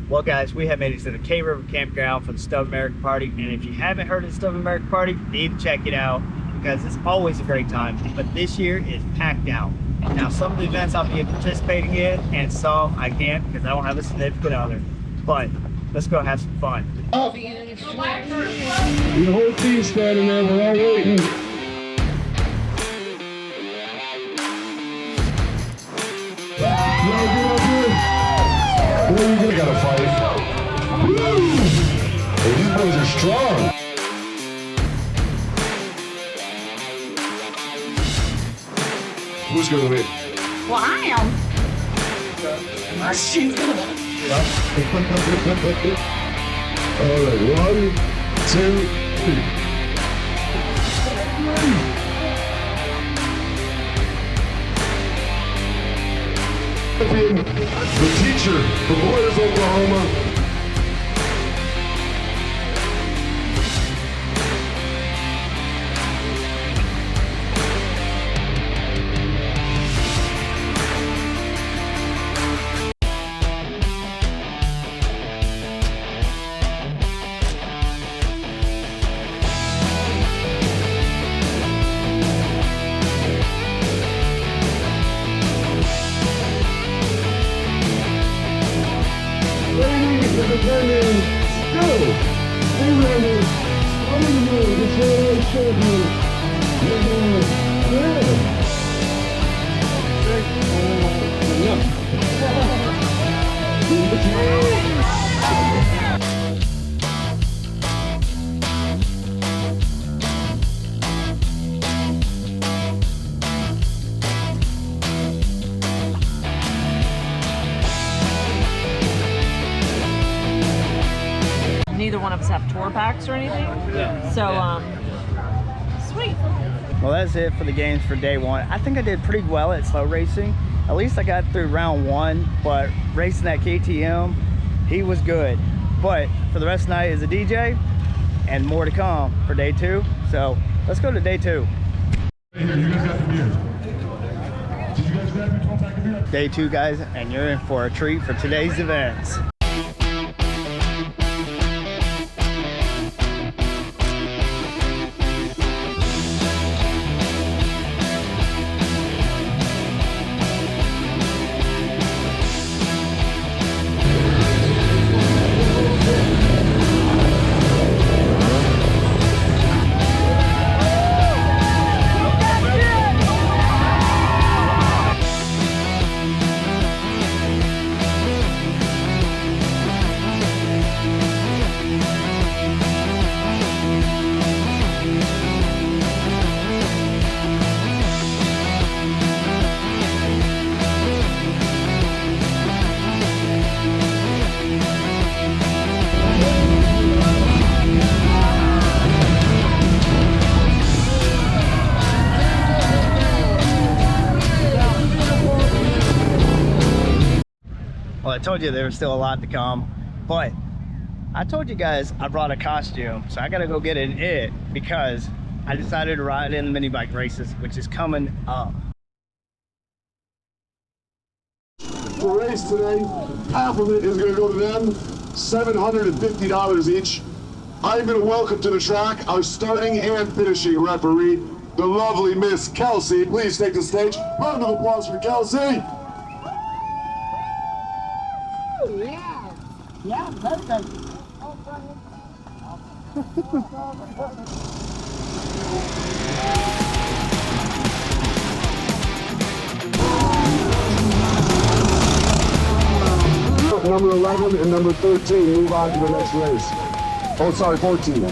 Well, guys, we have made it to the K River Campground for the Stuff America Party, and if you haven't heard of the Stuff America Party, you need to check it out because it's always a great time. But this year is packed out. Now, some of the events I'll be participating in, and some I can't because I don't have a significant other. But let's go have some fun. The whole team's standing there. We're all waiting. We gotta fight. Woo! Hey, these boys are strong. Who's gonna win? Well, I am. She's gonna win. All right, 1, 2, 3. The teacher from Warriors, Oklahoma. Neither one of us have tour packs or anything. Yeah. So, sweet. Well, that's it for the games for day one. I think I did pretty well at slow racing. At least I got through round one, but racing that KTM, he was good. But for the rest of the night is a DJ and more to come for day two. So let's go to day two. Hey, here, you guys got the beer. Did you guys grab your 12-pack of beer? Day two, guys, and you're in for a treat for today's events. Well, I told you there was still a lot to come, but I told you guys I brought a costume, so I gotta go get it because I decided to ride in the mini bike races, which is coming up. The race today, half of it is going to go to them, $750 each. I'm going to welcome to the track our starting and finishing referee, the lovely Miss Kelsey. Please take the stage. Round of applause for Kelsey. Yeah, perfect. Number 11 and number 13 move on to the next race. Oh, sorry, 14. Yeah,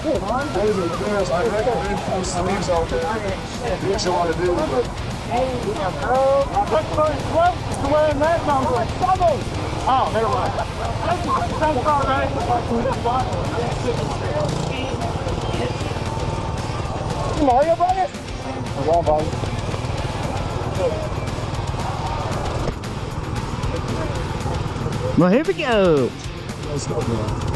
good, man. That is embarrassed. I recommend some sleeves out there. What you want to do? What's going close to wearing that number? Oh, never mind. That's all right. Mario Brothers? Come on, buddy. Well, here we go. Let's go, bro.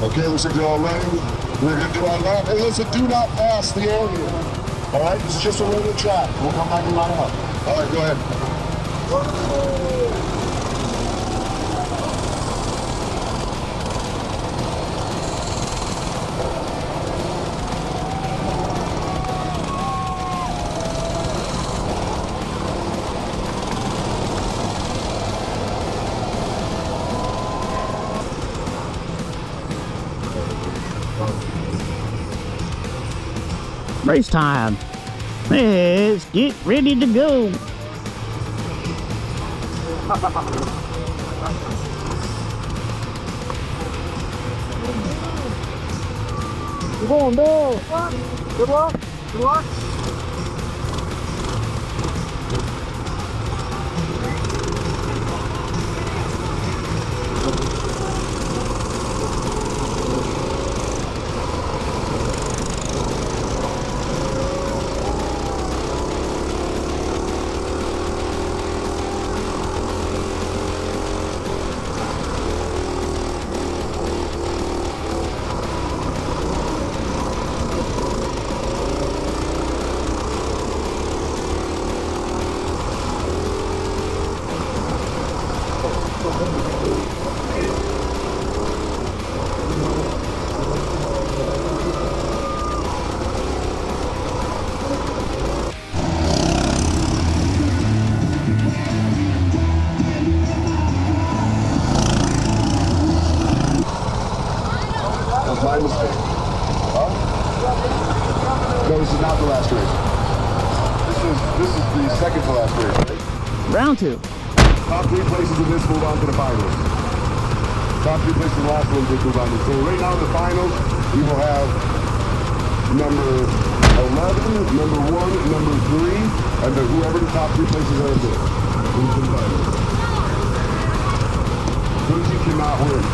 Okay, looks like they're all ready. We're gonna do our lap. Hey, listen, do not pass the area. All right, this is just a regular track. We'll come back and line up. All right, go ahead. Race time. Let's get ready to go. Come on, Bill. Good luck. Good luck. My mistake. Huh? No, this is not the last race. This is the second to last race, right? Round 2. Top 3 places in this move on to the finals. Top 3 places in the last one move on to. So right now in the finals, we will have number 11, number 1, number 3, and then whoever the top 3 places are in there. Who's in the finals. Quincy cannot win.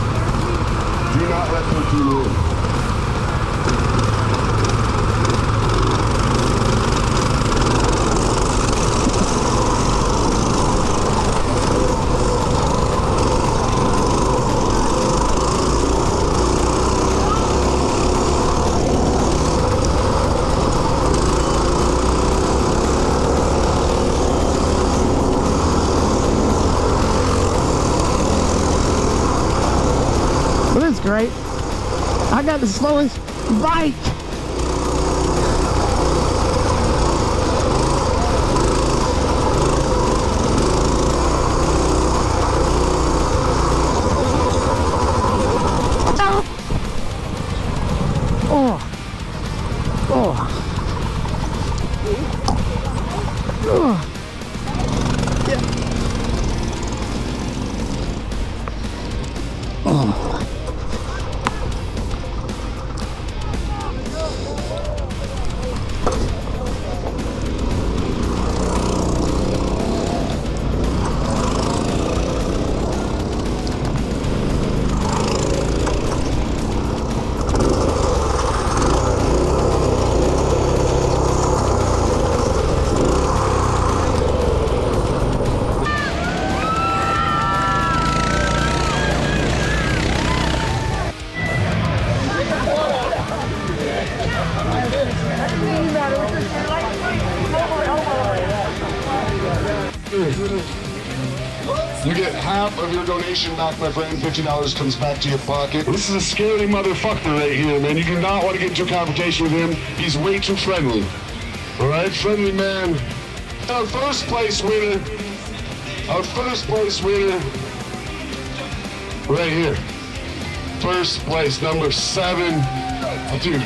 Do not let 13 win. Well, that's great. I got the slowest bike. Oh. Oh. Oh. Oh. You get half of your donation back, my friend. $50 comes back to your pocket. This is a scary motherfucker right here, man. You do not want to get into a confrontation with him. He's way too friendly. All right, friendly man. Our first place winner. Our first place winner. Right here. First place, number 7. Oh, dude.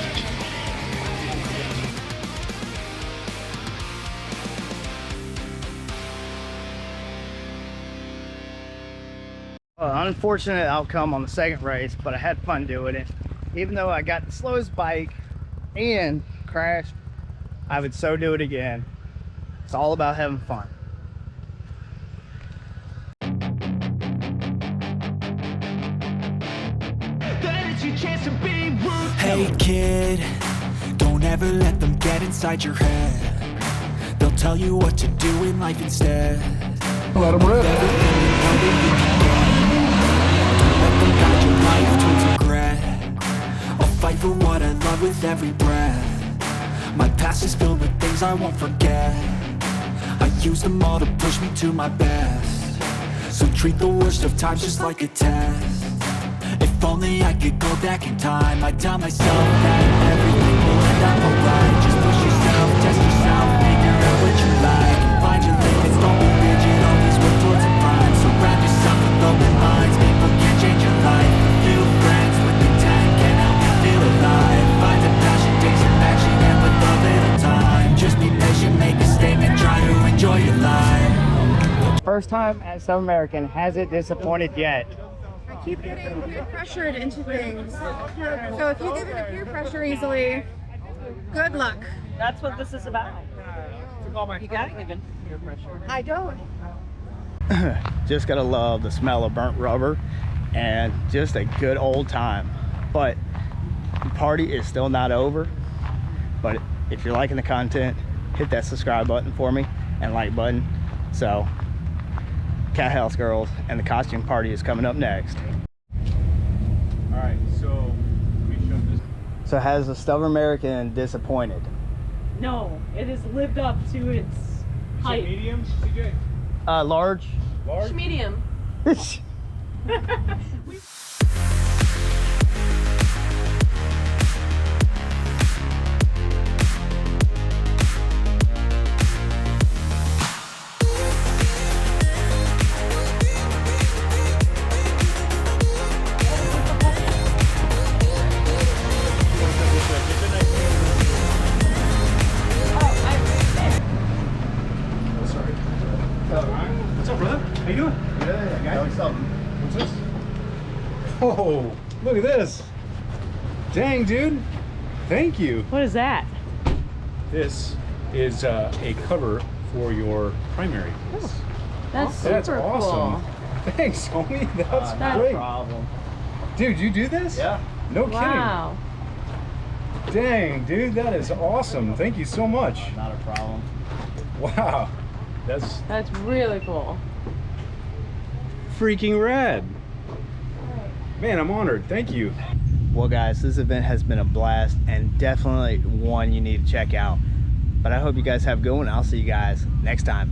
Unfortunate outcome on the second race, but I had fun doing it. Even though I got the slowest bike and crashed, I would so do it again. It's all about having fun. Hey kid, don't ever let them get inside your head. They'll tell you what to do in life instead. Let him rip. Let them guide your life towards regret. fight for what I love with every breath. My past is filled with things I won't forget. I use them all to push me to my best. So treat the worst of times just like a test. If only I could go back in time, I'd tell myself that everything will end up alright. Just push yourself, test yourself, figure out what you like. Find your limits, don't be rigid, always work towards a prime. Surround yourself with open minds, people can change your life. A few friends with intent can help you feel alive. Find a passion, take some action, and with a little time, just be patient, make a statement, try to enjoy your life. First time at South American, hasn't disappointed yet. I keep getting peer pressured into things. So if you give into peer pressure easily, good luck. That's what this is about. You gotta give in peer pressure. I don't. Just gotta love the smell of burnt rubber and just a good old time. But the party is still not over. But if you're liking the content, hit that subscribe button for me and like button. So Cat House Girls and the costume party is coming up next. All right, so we showed this. So has the Stubborn American disappointed? No, it has lived up to its height. Medium, CJ? Large. Large? Medium. What's up, brother? How you doing? Yeah, I got something. What's this? Oh, look at this. Dang, dude. Thank you. What is that? This is a cover for your primary. That's super That's awesome. Thanks, homie. That's great. Problem. Dude, you do this? Yeah. No cool. Wow. kidding. Dang, dude, that is awesome. Thank you so much. Not a problem. Wow. That's really cool. Freaking rad. Man, I'm honored. Thank you. Well guys, this event has been a blast and definitely one you need to check out. But I hope you guys have a good one. I'll see you guys next time.